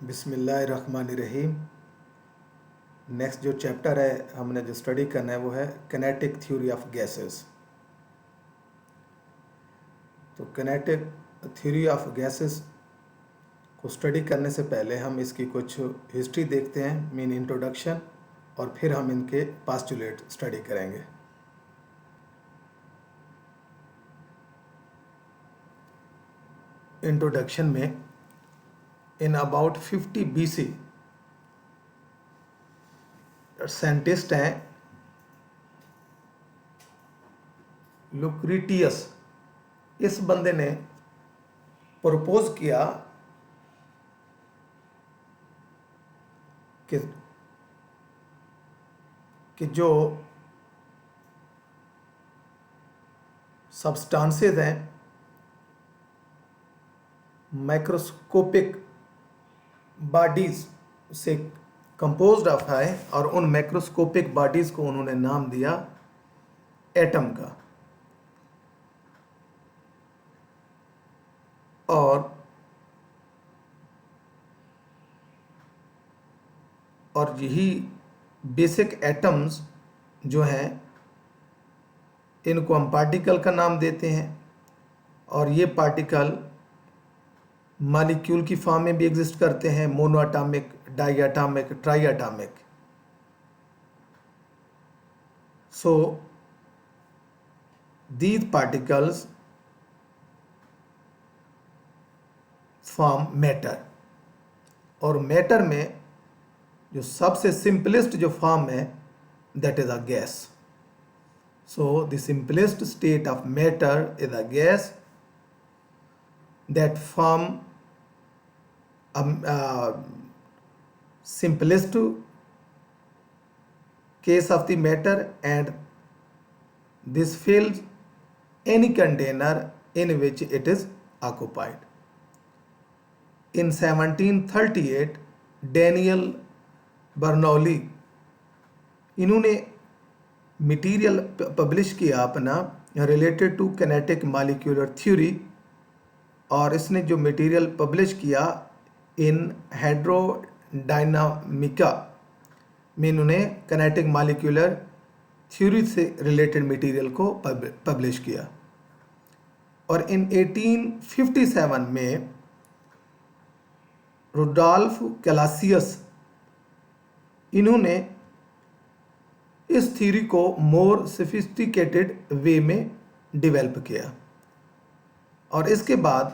बिस्मिल्लाहिर्रहमानिर्रहीम। नेक्स्ट जो चैप्टर है हमने जो स्टडी करना है वो है किनेटिक थ्योरी ऑफ गैसेस। तो किनेटिक थ्योरी ऑफ गैसेस को स्टडी करने से पहले हम इसकी कुछ हिस्ट्री देखते हैं, मीन इंट्रोडक्शन, और फिर हम इनके पास्टुलेट स्टडी करेंगे। इंट्रोडक्शन में इन अबाउट 50 BC साइंटिस्ट हैं लुक्रिटियस, इस बंदे ने प्रपोज किया कि जो सब्सटेंसेस हैं माइक्रोस्कोपिक बॉडीज से कंपोज्ड ऑफ है, और उन माइक्रोस्कोपिक बॉडीज को उन्होंने नाम दिया एटम का। और यही बेसिक एटम्स जो हैं इनको हम पार्टिकल का नाम देते हैं, और ये पार्टिकल मॉलिक्यूल की फॉर्म में भी एग्जिस्ट करते हैं, monoatomic, diatomic, triatomic. So these particles form matter, और मैटर में जो सबसे सिंपलेस्ट जो फॉर्म है that is a gas. So the simplest state of matter is a gas that form simplest case of the matter, and this fills any container in which it is occupied. In 1738 Daniel Bernoulli इन्होंने material publish किया अपना related to kinetic molecular theory, और इसने जो material publish किया इन हाइड्रोडायनामिका में इन्होंने kinetic molecular theory से रिलेटेड मटेरियल को पब्लिश किया। और इन 1857 में रुडोल्फ कैलासियस इन्होंने इस थ्योरी को मोर सोफिस्टिकेटेड वे में डेवलप किया, और इसके बाद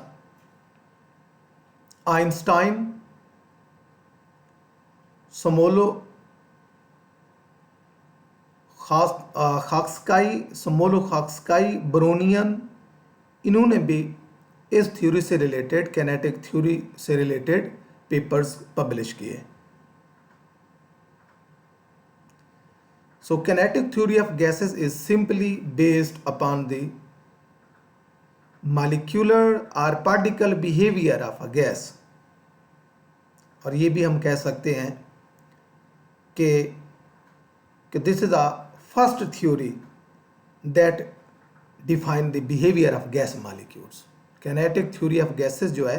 आइंस्टाइन, समोलो-खाक्सकाई, ब्रोनियन, इन्होंने भी इस थ्योरी से रिलेटेड, किनेटिक थ्योरी से रिलेटेड पेपर्स पब्लिश किए। So kinetic theory of gases is simply based upon the molecular or particle behavior of a gas। और ये भी हम कह सकते हैं कि this is the first theory that define the behaviour of gas molecules. Kinetic theory of gases जो है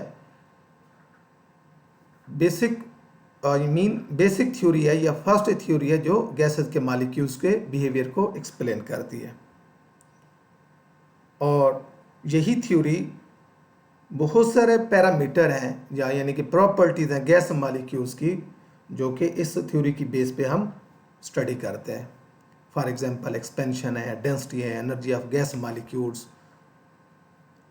बेसिक थ्योरी है, या फर्स्ट थ्योरी है जो गैसेस के मॉलिक्यूल्स के बिहेवियर को एक्सप्लेन करती है। और यही थ्योरी बहुत सारे पैरामीटर हैं यानी कि प्रॉपर्टीज हैं गैस मॉलिक्यूल्स की, जो कि इस थ्योरी की बेस पे हम स्टडी करते हैं। फॉर एग्जांपल एक्सपेंशन है, डेंसिटी है, एनर्जी ऑफ गैस मॉलिक्यूल्स,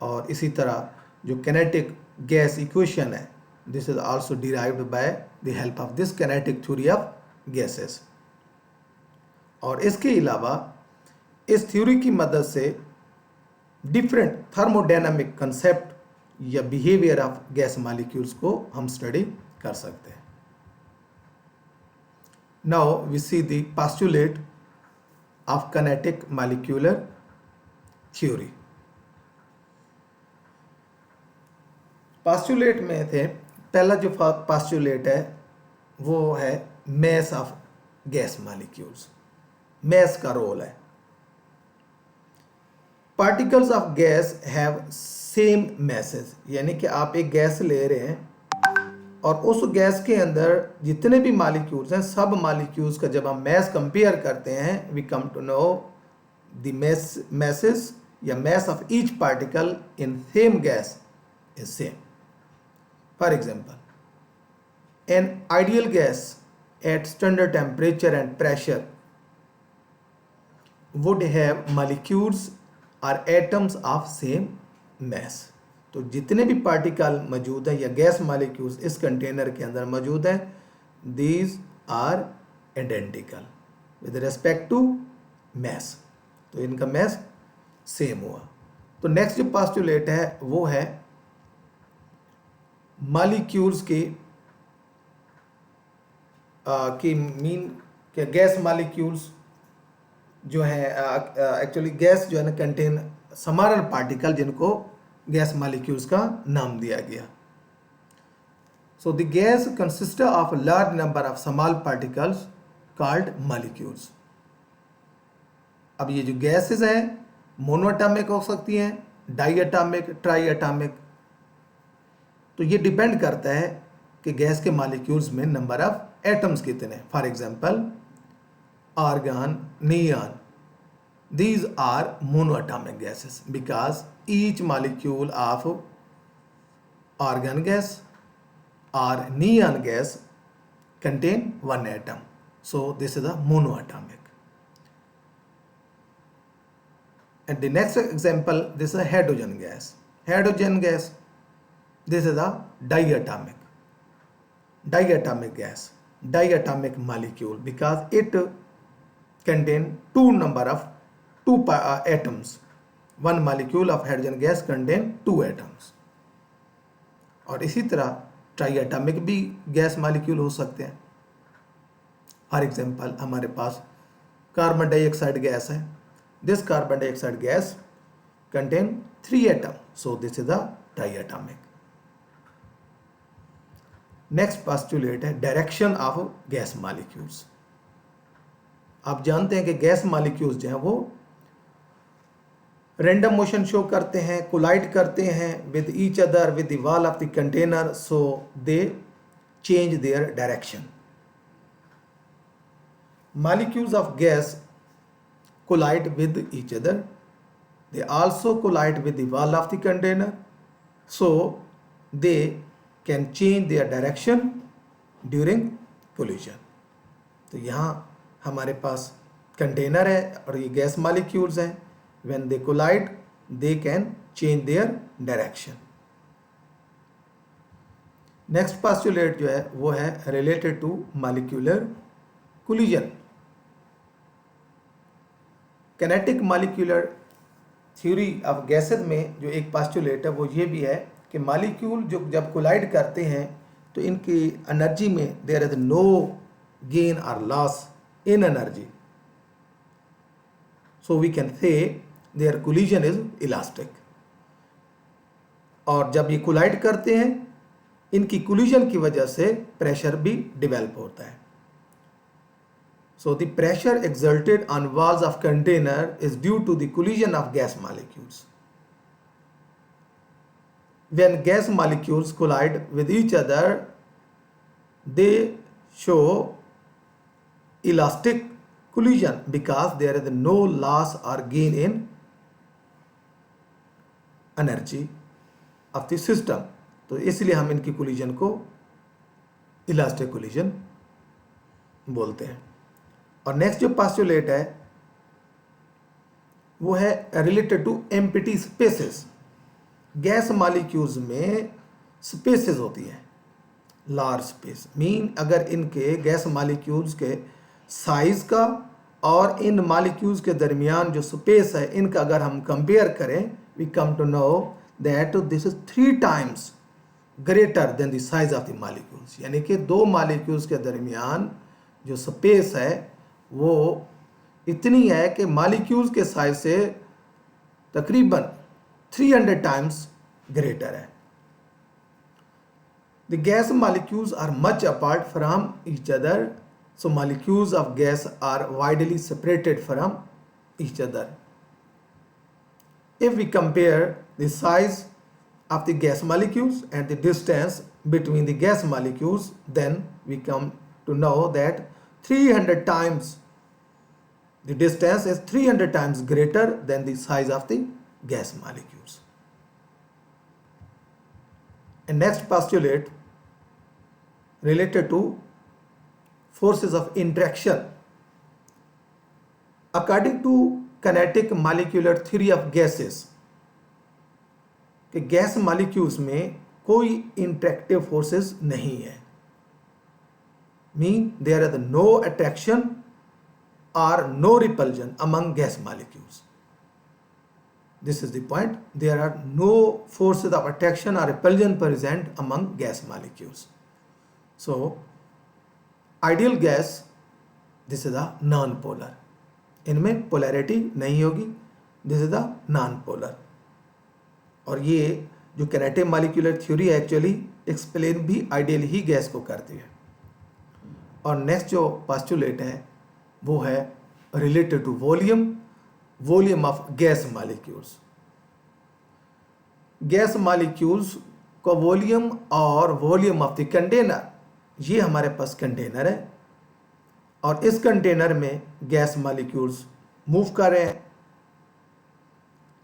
और इसी तरह जो किनेटिक गैस इक्वेशन है this is also derived by the help of this kinetic theory of gases. और इसके अलावा इस थ्योरी की मदद से डिफरेंट थर्मोडायनामिक कंसेप्ट या बिहेवियर ऑफ गैस मॉलिक्यूल्स को हम स्टडी कर सकते हैं। Now we see the postulate of kinetic molecular theory. Postulate में थे, पहला जो पोस्टुलेट है वो है मास ऑफ गैस मॉलिक्यूल्स। मास का रोल है, particles of guys have same message, यानी कि आप एक गैस ले रहे हैं और उस गैस के अंदर जितने भी मालिक्यूल्स हैं, सब मालिक्यूल्स का जब हम मैस कंपेयर करते हैं, we come to know the masses या mass of each particle in same gas is same. For example, an ideal gas at standard temperature and pressure would have molecules or atoms of same mass. तो जितने भी particle मौजूद हैं या gas molecules इस container के अंदर मौजूद हैं, these are identical with respect to mass, तो इनका मैस सेम हुआ। तो नेक्स्ट जो पोस्टुलेट है वो है मालिक्यूल्स की मीन के गैस मालिक्यूल्स जो है एक्चुअली गैस जो है ना कंटेन समारल पार्टिकल, जिनको गैस मालिक्यूल्स का नाम दिया गया। So the gas consist of large number of small particles called molecules. अब ये जो गैसेस हैं मोनोएटॉमिक हो सकती हैं, डाई एटॉमिक, ट्राई एटॉमिक, तो ये डिपेंड करता है कि गैस के मालिक्यूल्स में नंबर ऑफ एटम्स कितने। For example argon, neon, these are monoatomic gases because each molecule of argon gas or neon gas contain one atom, so this is a monoatomic. And the next example, this is a hydrogen gas. Hydrogen gas, this is a diatomic gas, diatomic molecule because it contain two atoms. One molecule of hydrogen gas contain 2 atoms. और इसी तरह triatomic भी gas molecule हो सकते हैं। For example हमारे पास carbon dioxide gas है, this carbon dioxide gas contain 3 atoms, so this is a triatomic. Next postulate है डायरेक्शन ऑफ गैस मॉलिक्यूल्स। आप जानते हैं कि गैस मॉलिक्यूल्स जो हैं वो रैंडम मोशन शो करते हैं, कोलाइड करते हैं with each other with the wall of the container, so they change their direction. Molecules of gas collide with each other. They also collide with the wall of the container, so they can change their direction during collision. तो यहाँ हमारे पास container है और ये gas molecules हैं। When they collide, they can change their direction. Next postulate जो है वो है related to molecular collision. Kinetic molecular theory of gases में जो एक postulate है वो ये भी है कि मॉलिक्यूल जो जब कोलाइड करते हैं तो इनकी एनर्जी में देयर इज नो गेन और loss in energy, so we can say their collision is elastic. और जब ये कोलाइड करते हैं इनकी कोलिजन की वजह से प्रेशर भी डेवलप होता है। So the pressure exerted on walls of container is due to the collision of gas molecules. When gas molecules collide with each other, they show elastic collision because there is no loss or gain in energy of the system. तो इसलिए हम इनकी collision को elastic collision बोलते हैं। और next जो postulate है वो है related to empty spaces. Gas molecules में स्पेसेस होती हैं, लार्ज स्पेस मीन अगर इनके गैस मॉलिक्यूल्स के साइज का और इन मॉलिक्यूल्स के दरमियान जो स्पेस है इनका अगर हम कंपेयर करें, we come to know that this is 3 times greater than the size of the molecules. यानी कि दो मॉलिक्यूल्स के दरमियान जो स्पेस है वो इतनी है कि मॉलिक्यूल्स के साइज से तकरीबन 300 times ग्रेटर है। The gas molecules are much apart from each other, so molecules of gas are widely separated from each other. If we compare the size of the gas molecules and the distance between the gas molecules, then we come to know that 300 times, the distance is 300 times greater than the size of the gas molecules. And next postulate related to forces of interaction. According to kinetic molecular theory of gases, कि gas molecules में कोई interactive forces नहीं है, mean there is no attraction और no repulsion among gas molecules. This is the point. There are no forces of attraction or repulsion present among gas molecules. So, ideal gas, this is a non-polar. इनमें polarity नहीं होगी. This is the non-polar. और ये जो kinetic molecular theory है actually explain भी ideal ही gas को करती है. और नेक्स्ट जो postulate है वो है related to volume of gas molecules. Gas molecules का वॉल्यूम और वॉल्यूम ऑफ द कंटेनर, ये हमारे पास कंटेनर है और इस कंटेनर में गैस मॉलिक्यूल्स मूव कर रहे हैं.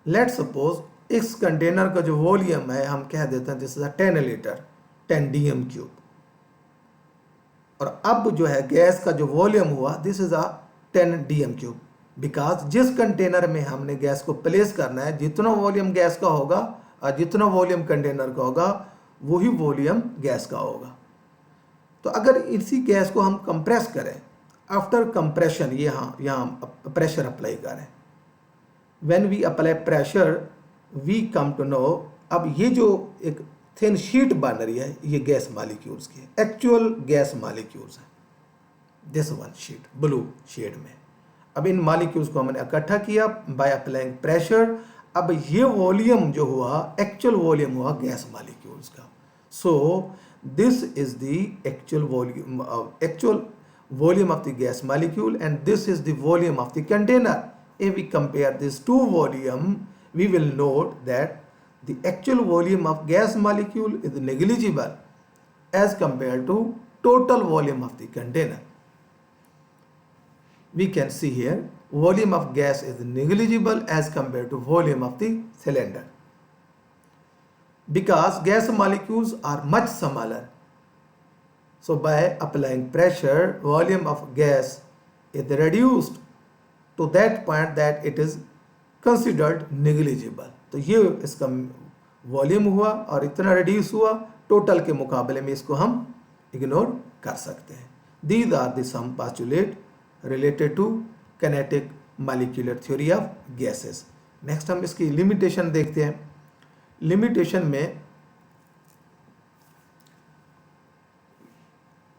लेट्स सपोज इस कंटेनर का जो वॉल्यूम है हम कह देते हैं this is 10 litre 10 dm cube. और अब जो है गैस का जो वॉल्यूम हुआ this is 10 dm cube, because जिस कंटेनर में हमने गैस को प्लेस करना है जितना वॉल्यूम गैस का होगा और जितना वॉल्यूम कंटेनर का होगा वही वॉल्यूम गैस का होगा. तो अगर इसी गैस को हम कंप्रेस करें, आफ्टर कंप्रेशन यहाँ प्रेशर अप्लाई करें, when we apply pressure we come to know, अब ये जो एक थिन शीट बन रही है ये गैस मॉलिक्यूल्स की एक्चुअल गैस मॉलिक्यूल्स है. This one sheet blue shade में. अब इन मॉलिक्यूल्स को हमने इकट्ठा किया बाय अप्लाइंग प्रेशर. अब ये वॉल्यूम जो हुआ एक्चुअल वॉल्यूम हुआ गैस मॉलिक्यूल्स का. So this is the actual volume of the gas molecule and this is the volume of the container. If we compare this to volume we will note that the actual volume of gas molecule is negligible as compared to total volume of the container. We can see here volume of gas is negligible as compared to volume of the cylinder because gas molecules are much smaller. So by applying pressure volume of gas is reduced to that point that it is considered negligible. तो ये इसका volume हुआ और इतना reduce हुआ, total के मुकाबले में इसको हम इग्नोर कर सकते हैं. These are the some postulate related to kinetic molecular theory of gases. Next हम इसकी लिमिटेशन देखते हैं. लिमिटेशन में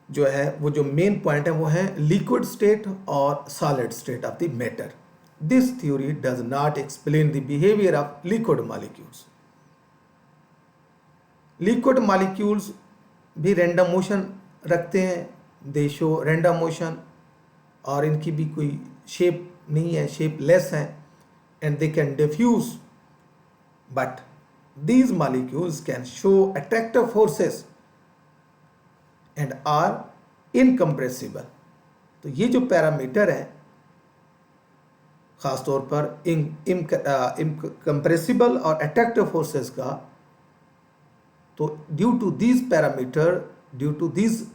जो है वो जो मेन पॉइंट है वो है लिक्विड स्टेट और solid state of the matter. This theory does not explain the behaviour of liquid molecules. Liquid molecules भी रैंडम मोशन रखते हैं, दे शो रैंडम मोशन, और इनकी भी कोई शेप नहीं है, शेप लेस है, and they can diffuse. But these molecules can show attractive forces and are incompressible. तो ये जो पैरामीटर है खासतौर पर इनकम्प्रेसिबल और अट्रैक्टिव फोर्सेस का, तो due to these parameter, due to these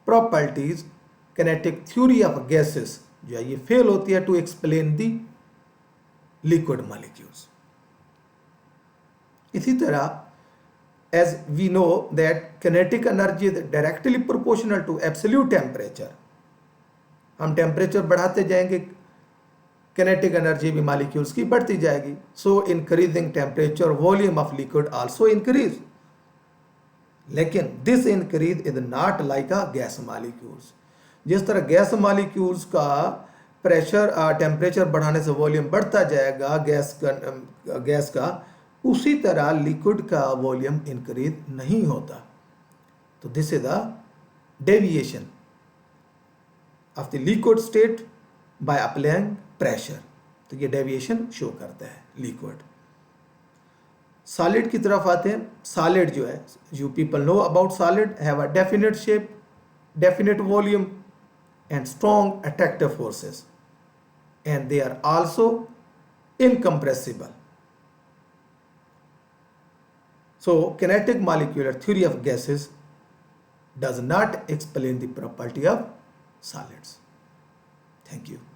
properties kinetic theory of gases जो है ये फेल होती है to explain the liquid molecules. इसी तरह as we know that kinetic energy is directly proportional to absolute temperature. हम टेम्परेचर बढ़ाते जाएंगे kinetic energy भी मॉलिक्यूल्स की बढ़ती जाएगी. So increasing temperature volume of liquid also increase. लेकिन this increase is not like a gas molecules. जिस तरह गैस मॉलिक्यूल्स का प्रेशर टेम्परेचर बढ़ाने से वॉल्यूम बढ़ता जाएगा गैस का, उसी तरह लिक्विड का वॉल्यूम इंक्रीज नहीं होता. तो this is the deviation of the liquid state by applying pressure. तो ये डेविएशन शो करता है लिक्विड. सॉलिड की तरफ आते हैं। सॉलिड जो है, you people know about solid, have a definite shape, definite volume and strong attractive forces, and they are also incompressible. So kinetic molecular theory of gases does not explain the property of solids. Thank you.